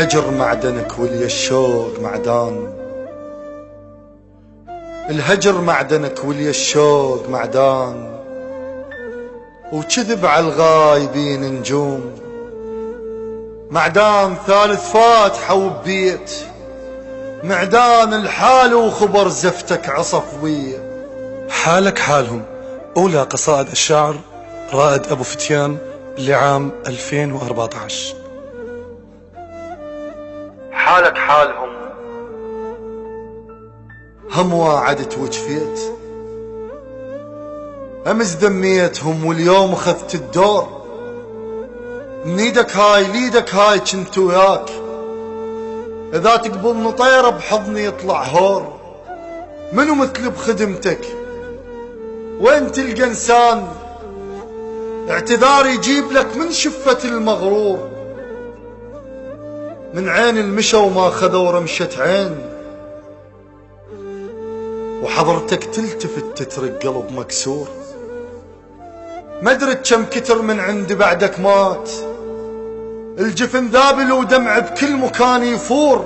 الهجر معدنك ولي الشوق معدان، الهجر معدنك ولي الشوق معدان، وكذب على الغايبين نجوم، معدان ثالث فاتحة وبيت، معدان الحال وخبر زفتك عصفوية. حالك حالهم، أولى قصائد الشاعر رائد أبو فتيان لعام 2014. حالك حالهم، هم واعدت وجفيت، أمس ذميتهم واليوم أخذت الدور، من ايدك هاي ليدك هاي كنت وياك، إذا تقبلني طيرة بحضني يطلع هور، منو مثل بخدمتك وين تلقى انسان، اعتذار يجيب لك من شفة المغرور، من عين المشى وما خذوا رمشة عين، وحضرتك تلتفت تترك قلب مكسور، ما درت كم كتر من عند بعدك مات، الجفن ذابل ودمع بكل مكان يفور،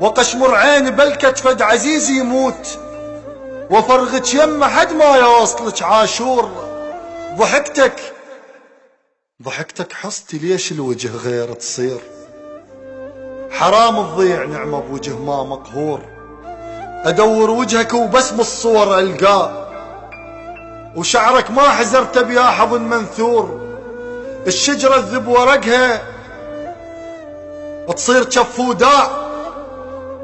وقشمر عين بلكت فد عزيز يموت، وفرغك يمه حد ما يوصلك عاشور. ضحكتك حصتي ليش الوجه غير تصير، حرام تضيع نعمة بوجه ما مقهور، أدور وجهك وبس بالصور ألقاه، وشعرك ما حزرت بيا حضن منثور، الشجرة الذب ورقها تصير جف وداع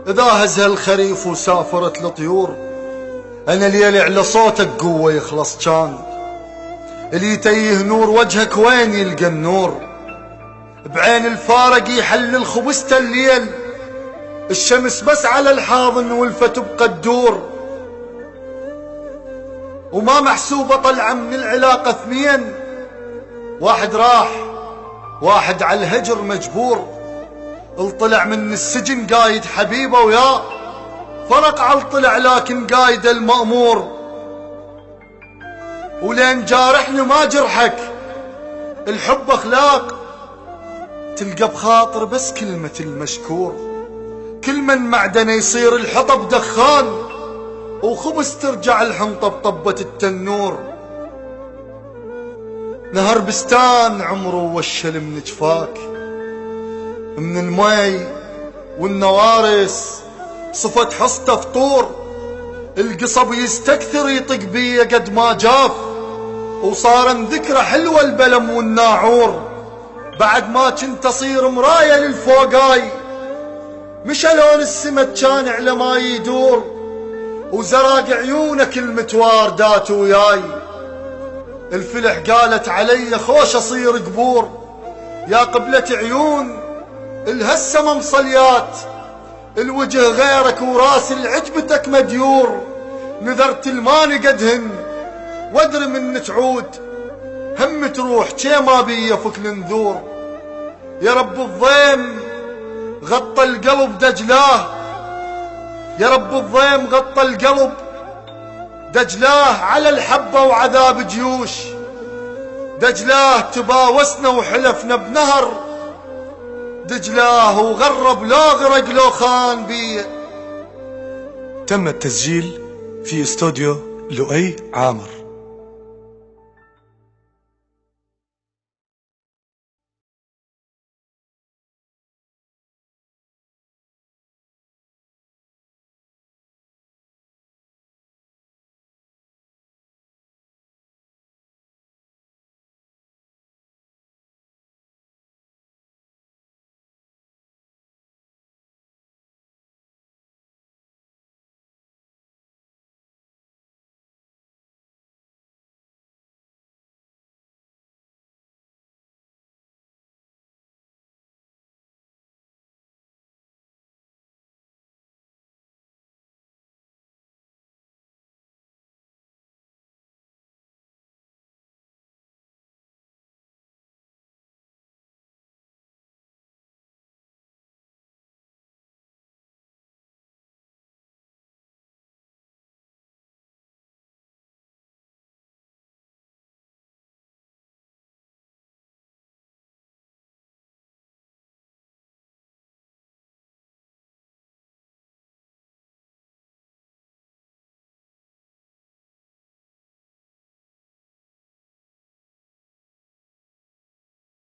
إذا هزها الخريف وسافرت الطيور. أنا ليلي على صوتك قوة يخلص كان، اللي يتيه نور وجهك وين يلقى النور، بعين الفارق يحل الخبزة الليل، الشمس بس على الحاضن والفة تبقى تدور، وما محسوبة طلعة من العلاقة اثنين، واحد راح واحد على الهجر مجبور، الطلع من السجن قايد حبيبه وياه، فرق على الطلع لكن قايد المأمور، ولين جارحني ما جرحك، الحب اخلاق تلقى بخاطر بس كلمة المشكور، كل من معدنه يصير الحطب دخان، وخبز ترجع الحنطة بطبة التنور. نهر بستان عمره والشل من جفاك، من المي والنوارس صفت حصته فطور، القصب يستكثر يطق بيه قد ما جاف، وصار ذكرى حلوة البلم والناعور، بعد ما كنت اصير مراية للفوقاي، مشلون السمت كان على ما يدور، وزراق عيونك المتواردات وياي، الفلح قالت علي خوش اصير قبور، يا قبلة عيون الهسه مصليات، الوجه غيرك وراس العجبتك مديور، نذرت الماني قدهن وادري من تعود، هم تروح شي ما بي فك النذور. يا رب الضيم غطى القلب دجلاه، يا رب الضيم غطى القلب دجلاه، على الحبة وعذاب جيوش، دجلاه تباوسنا وحلفنا بنهر، دجلاه وغرب لا غرق لو خان بيه. تم التسجيل في استوديو لؤي عامر.